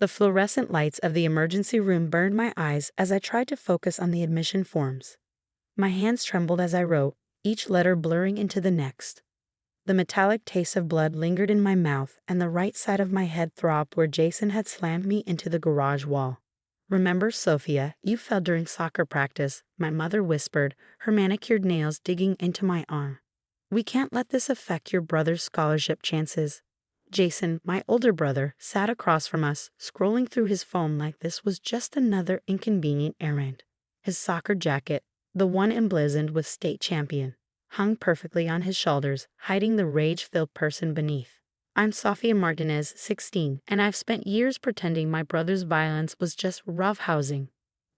The fluorescent lights of the emergency room burned my eyes as I tried to focus on the admission forms. My hands trembled as I wrote, each letter blurring into the next. The metallic taste of blood lingered in my mouth, and the right side of my head throbbed where Jason had slammed me into the garage wall. "Remember, Sophia, you fell during soccer practice," my mother whispered, her manicured nails digging into my arm. "We can't let this affect your brother's scholarship chances." Jason, my older brother, sat across from us, scrolling through his phone like this was just another inconvenient errand. His soccer jacket, the one emblazoned with state champion, hung perfectly on his shoulders, hiding the rage-filled person beneath. "I'm Sofia Martinez, 16, and I've spent years pretending my brother's violence was just roughhousing."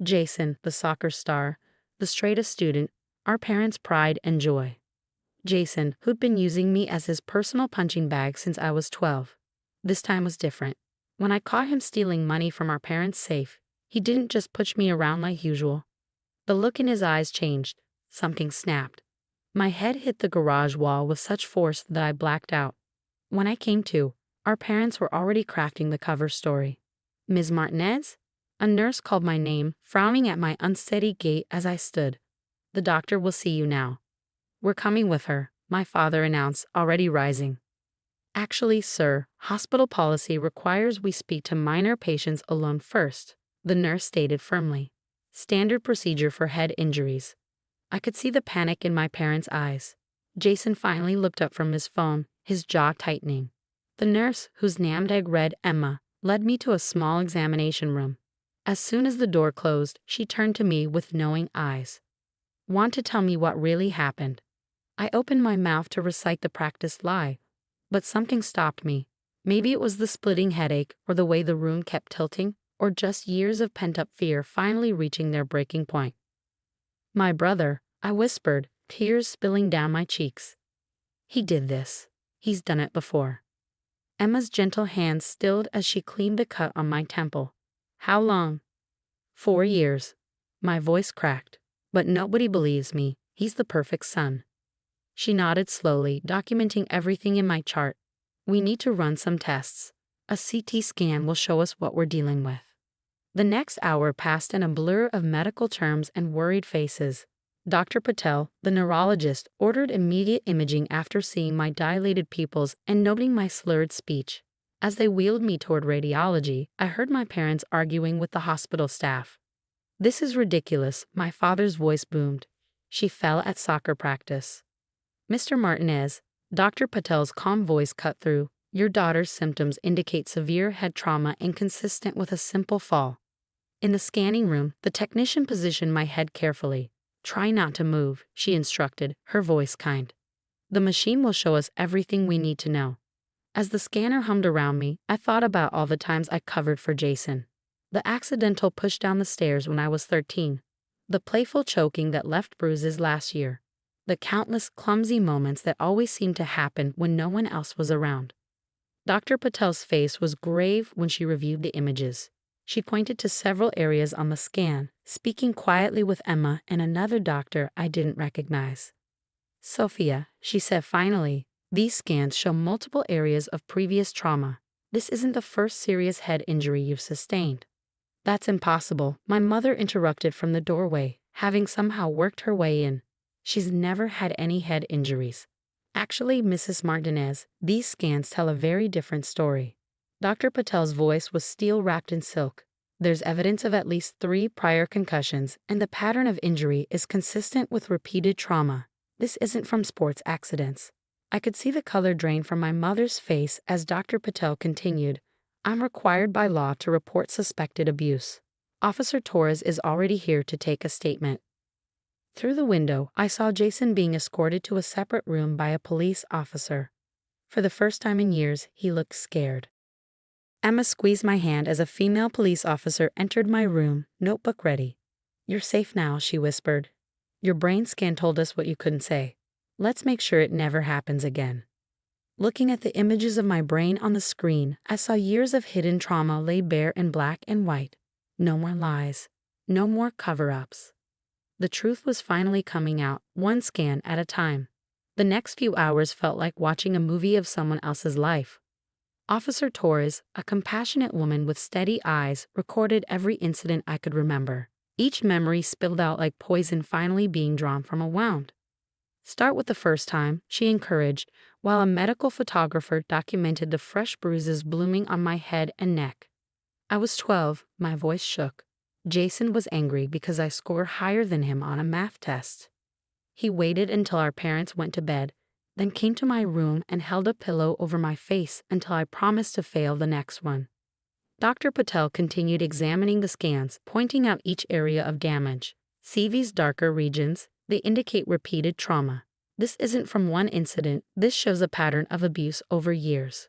Jason, the soccer star, the straightest student, our parents' pride and joy. Jason, who'd been using me as his personal punching bag since I was 12. This time was different. When I caught him stealing money from our parents' safe, he didn't just push me around like usual. The look in his eyes changed. Something snapped. My head hit the garage wall with such force that I blacked out. When I came to, our parents were already crafting the cover story. "Ms. Martinez?" A nurse called my name, frowning at my unsteady gait as I stood. "The doctor will see you now." "We're coming with her," my father announced, already rising. "Actually, sir, hospital policy requires we speak to minor patients alone first," the nurse stated firmly. "Standard procedure for head injuries." I could see the panic in my parents' eyes. Jason finally looked up from his phone, his jaw tightening. The nurse, whose name tag read Emma, led me to a small examination room. As soon as the door closed, she turned to me with knowing eyes. "Want to tell me what really happened?" I opened my mouth to recite the practiced lie, but something stopped me. Maybe it was the splitting headache, or the way the room kept tilting, or just years of pent-up fear finally reaching their breaking point. "My brother," I whispered, tears spilling down my cheeks. "He did this. He's done it before." Emma's gentle hand stilled as she cleaned the cut on my temple. "How long?" 4 years. My voice cracked. "But nobody believes me. He's the perfect son." She nodded slowly, documenting everything in my chart. "We need to run some tests. A CT scan will show us what we're dealing with." The next hour passed in a blur of medical terms and worried faces. Dr. Patel, the neurologist, ordered immediate imaging after seeing my dilated pupils and noting my slurred speech. As they wheeled me toward radiology, I heard my parents arguing with the hospital staff. "This is ridiculous," my father's voice boomed. "She fell at soccer practice." "Mr. Martinez," Dr. Patel's calm voice cut through, "your daughter's symptoms indicate severe head trauma inconsistent with a simple fall." In the scanning room, the technician positioned my head carefully. "Try not to move," she instructed, her voice kind. "The machine will show us everything we need to know." As the scanner hummed around me, I thought about all the times I covered for Jason. The accidental push down the stairs when I was 13. The playful choking that left bruises last year. The countless clumsy moments that always seemed to happen when no one else was around. Dr. Patel's face was grave when she reviewed the images. She pointed to several areas on the scan, speaking quietly with Emma and another doctor I didn't recognize. "Sophia," she said finally, "these scans show multiple areas of previous trauma. This isn't the first serious head injury you've sustained." "That's impossible," my mother interrupted from the doorway, having somehow worked her way in. "She's never had any head injuries." "Actually, Mrs. Martinez, these scans tell a very different story." Dr. Patel's voice was steel wrapped in silk. "There's evidence of at least 3 prior concussions, and the pattern of injury is consistent with repeated trauma. This isn't from sports accidents." I could see the color drain from my mother's face as Dr. Patel continued, "I'm required by law to report suspected abuse. Officer Torres is already here to take a statement." Through the window, I saw Jason being escorted to a separate room by a police officer. For the first time in years, he looked scared. Emma squeezed my hand as a female police officer entered my room, notebook ready. "You're safe now," she whispered. "Your brain scan told us what you couldn't say. Let's make sure it never happens again." Looking at the images of my brain on the screen, I saw years of hidden trauma lay bare in black and white. No more lies. No more cover-ups. The truth was finally coming out, one scan at a time. The next few hours felt like watching a movie of someone else's life. Officer Torres, a compassionate woman with steady eyes, recorded every incident I could remember. Each memory spilled out like poison finally being drawn from a wound. Start with the first time, she encouraged, while a medical photographer documented the fresh bruises blooming on my head and neck. I was 12, my voice shook. Jason was angry because I scored higher than him on a math test. He waited until our parents went to bed, then came to my room and held a pillow over my face until I promised to fail the next one. Dr. Patel continued examining the scans, pointing out each area of damage. See these darker regions? They indicate repeated trauma. This isn't from one incident, this shows a pattern of abuse over years.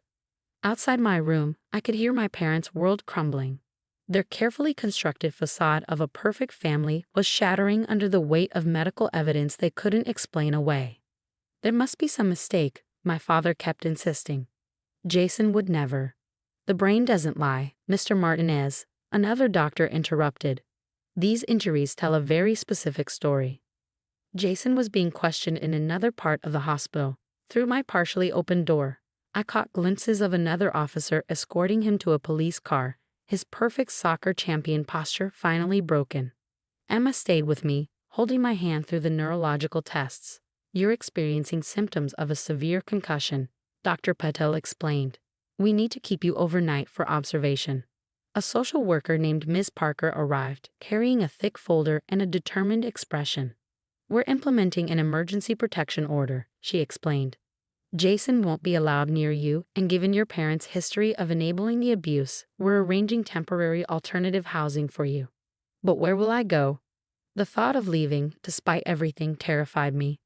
Outside my room, I could hear my parents' world crumbling. Their carefully constructed facade of a perfect family was shattering under the weight of medical evidence they couldn't explain away. There must be some mistake, my father kept insisting. Jason would never. The brain doesn't lie, Mr. Martinez, another doctor interrupted. These injuries tell a very specific story. Jason was being questioned in another part of the hospital. Through my partially open door, I caught glimpses of another officer escorting him to a police car, his perfect soccer champion posture finally broken. Emma stayed with me, holding my hand through the neurological tests. You're experiencing symptoms of a severe concussion, Dr. Patel explained. We need to keep you overnight for observation. A social worker named Ms. Parker arrived, carrying a thick folder and a determined expression. We're implementing an emergency protection order, she explained. Jason won't be allowed near you, and given your parents' history of enabling the abuse, we're arranging temporary alternative housing for you. But where will I go? The thought of leaving, despite everything, terrified me.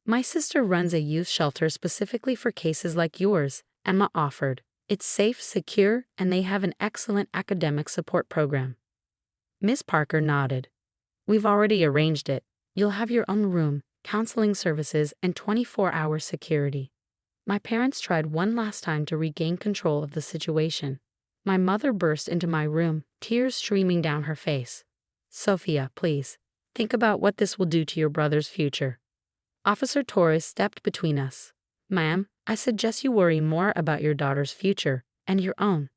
My sister runs a youth shelter specifically for cases like yours, Emma offered. It's safe, secure, and they have an excellent academic support program. Ms. Parker nodded. We've already arranged it. You'll have your own room, counseling services, and 24-hour security. My parents tried one last time to regain control of the situation. My mother burst into my room, tears streaming down her face. Sophia, please, think about what this will do to your brother's future. Officer Torres stepped between us. Ma'am, I suggest you worry more about your daughter's future, and your own.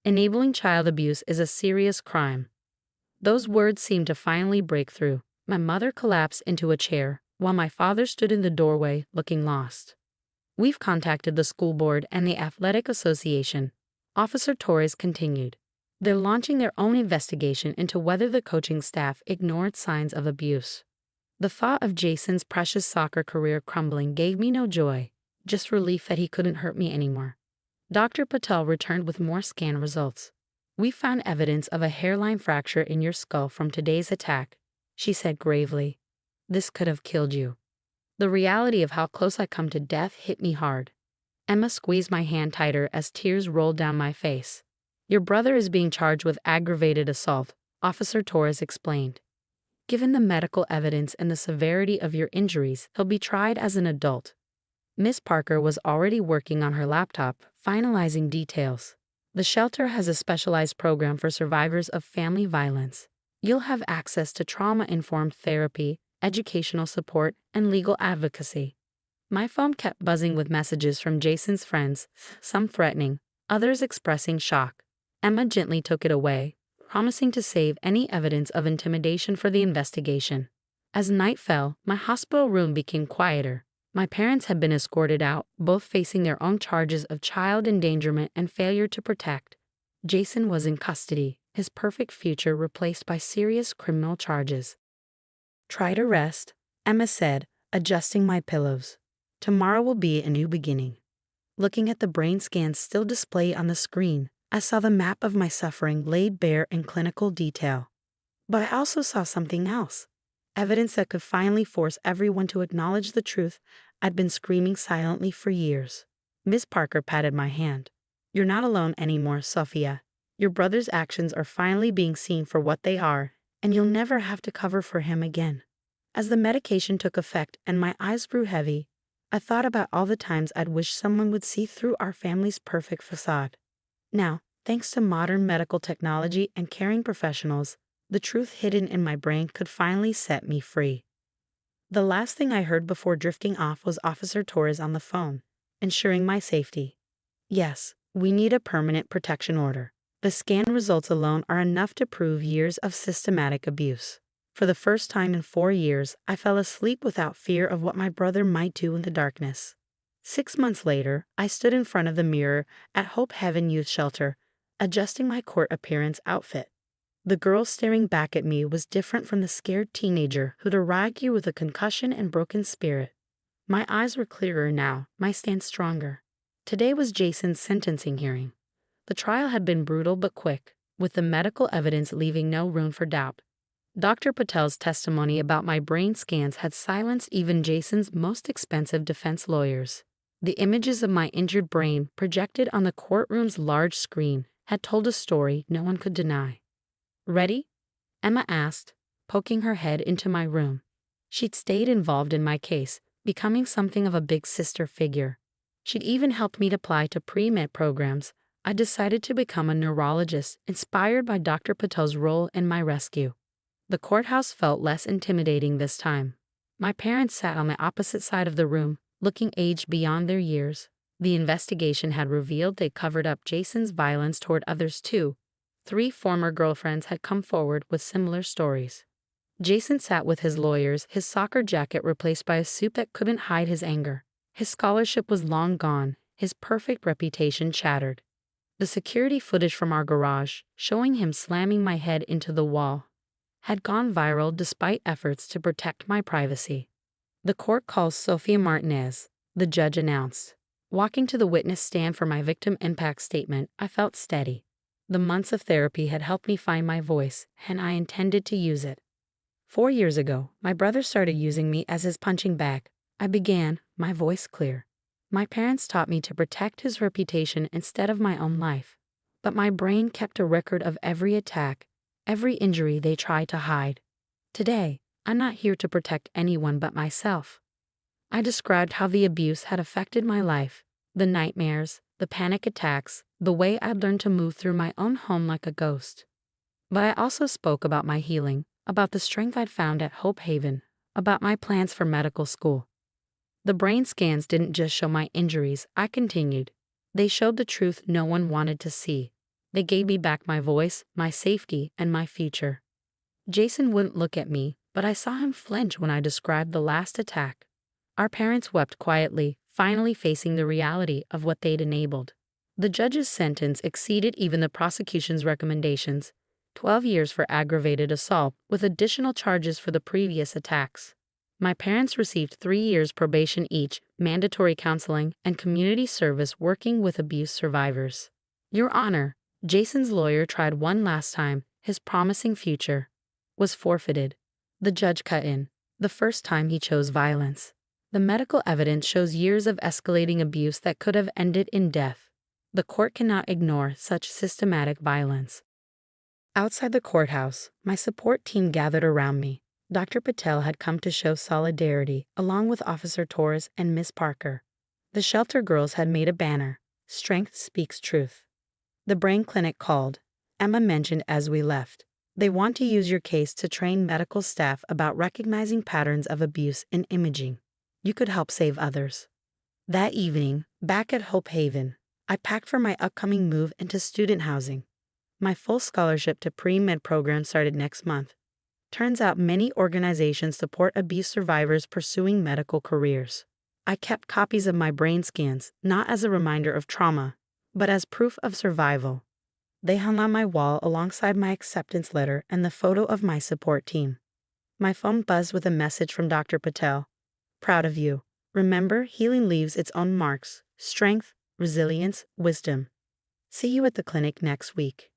Enabling child abuse is a serious crime. Those words seemed to finally break through. My mother collapsed into a chair, while my father stood in the doorway, looking lost. We've contacted the school board and the athletic association, Officer Torres continued. They're launching their own investigation into whether the coaching staff ignored signs of abuse. The thought of Jason's precious soccer career crumbling gave me no joy, just relief that he couldn't hurt me anymore. Dr. Patel returned with more scan results. We found evidence of a hairline fracture in your skull from today's attack, she said gravely. This could have killed you. The reality of how close I come to death hit me hard. Emma squeezed my hand tighter as tears rolled down my face. Your brother is being charged with aggravated assault, Officer Torres explained. Given the medical evidence and the severity of your injuries, he'll be tried as an adult. Miss Parker was already working on her laptop, finalizing details. The shelter has a specialized program for survivors of family violence. You'll have access to trauma-informed therapy, educational support, and legal advocacy. My phone kept buzzing with messages from Jason's friends, some threatening, others expressing shock. Emma gently took it away, promising to save any evidence of intimidation for the investigation. As night fell, my hospital room became quieter. My parents had been escorted out, both facing their own charges of child endangerment and failure to protect. Jason was in custody, his perfect future replaced by serious criminal charges. Try to rest, Emma said, adjusting my pillows. Tomorrow will be a new beginning. Looking at the brain scans still displayed on the screen, I saw the map of my suffering laid bare in clinical detail. But I also saw something else. Evidence that could finally force everyone to acknowledge the truth I'd been screaming silently for years. Miss Parker patted my hand. You're not alone anymore, Sophia. Your brother's actions are finally being seen for what they are, and you'll never have to cover for him again. As the medication took effect and my eyes grew heavy, I thought about all the times I'd wished someone would see through our family's perfect facade. Now, thanks to modern medical technology and caring professionals, the truth hidden in my brain could finally set me free. The last thing I heard before drifting off was Officer Torres on the phone, ensuring my safety. Yes, We need a permanent protection order. The scan results alone are enough to prove years of systematic abuse. For the first time in 4 years, I fell asleep without fear of what my brother might do in the darkness. 6 months later, I stood in front of the mirror at Hope Heaven Youth Shelter, adjusting my court appearance outfit. The girl staring back at me was different from the scared teenager who'd arrived here with a concussion and broken spirit. My eyes were clearer now, my stance stronger. Today was Jason's sentencing hearing. The trial had been brutal but quick, with the medical evidence leaving no room for doubt. Dr. Patel's testimony about my brain scans had silenced even Jason's most expensive defense lawyers. The images of my injured brain projected on the courtroom's large screen had told a story no one could deny. "Ready?" Emma asked, poking her head into my room. She'd stayed involved in my case, becoming something of a big sister figure. She'd even helped me apply to pre-med programs. I decided to become a neurologist, inspired by Dr. Patel's role in my rescue. The courthouse felt less intimidating this time. My parents sat on the opposite side of the room, looking aged beyond their years. The investigation had revealed they covered up Jason's violence toward others too. 3 former girlfriends had come forward with similar stories. Jason sat with his lawyers, his soccer jacket replaced by a suit that couldn't hide his anger. His scholarship was long gone, his perfect reputation shattered. The security footage from our garage, showing him slamming my head into the wall, had gone viral despite efforts to protect my privacy. "The court calls Sophia Martinez," the judge announced. Walking to the witness stand for my victim impact statement, I felt steady. The months of therapy had helped me find my voice, and I intended to use it. 4 years ago, my brother started using me as his punching bag. I began, my voice clear. My parents taught me to protect his reputation instead of my own life. But my brain kept a record of every attack, every injury they tried to hide. Today, I'm not here to protect anyone but myself. I described how the abuse had affected my life, the nightmares, the panic attacks, the way I'd learned to move through my own home like a ghost. But I also spoke about my healing, about the strength I'd found at Hope Haven, about my plans for medical school. The brain scans didn't just show my injuries, I continued. They showed the truth no one wanted to see. They gave me back my voice, my safety, and my future. Jason wouldn't look at me, but I saw him flinch when I described the last attack. Our parents wept quietly, finally facing the reality of what they'd enabled. The judge's sentence exceeded even the prosecution's recommendations: 12 years for aggravated assault, with additional charges for the previous attacks. My parents received 3 years probation each, mandatory counseling, and community service working with abuse survivors. "Your Honor," Jason's lawyer tried one last time. His promising future was forfeited. The judge cut in. The first time he chose violence. The medical evidence shows years of escalating abuse that could have ended in death. The court cannot ignore such systematic violence. Outside the courthouse, my support team gathered around me. Dr. Patel had come to show solidarity, along with Officer Torres and Miss Parker. The shelter girls had made a banner, "Strength Speaks Truth." The brain clinic called. Emma mentioned as we left. "They want to use your case to train medical staff about recognizing patterns of abuse in imaging. You could help save others." That evening, back at Hope Haven, I packed for my upcoming move into student housing. My full scholarship to pre-med program started next month. Turns out many organizations support abuse survivors pursuing medical careers. I kept copies of my brain scans, not as a reminder of trauma, but as proof of survival. They hung on my wall alongside my acceptance letter and the photo of my support team. My phone buzzed with a message from Dr. Patel. "Proud of you. Remember, healing leaves its own marks: strength, resilience, wisdom. See you at the clinic next week."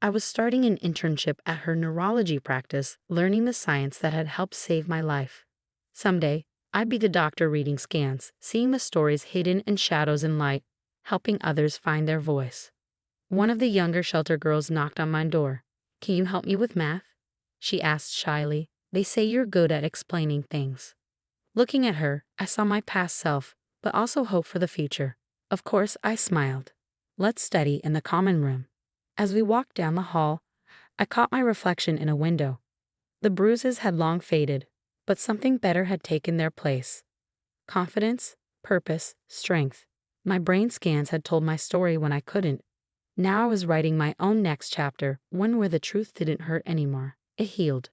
I was starting an internship at her neurology practice, learning the science that had helped save my life. Someday, I'd be the doctor reading scans, seeing the stories hidden in shadows and light, helping others find their voice. One of the younger shelter girls knocked on my door. "Can you help me with math?" she asked shyly. "They say you're good at explaining things." Looking at her, I saw my past self, but also hope for the future. Of course, I smiled. "Let's study in the common room." As we walked down the hall, I caught my reflection in a window. The bruises had long faded, but something better had taken their place. Confidence, purpose, strength. My brain scans had told my story when I couldn't. Now I was writing my own next chapter, one where the truth didn't hurt anymore. It healed.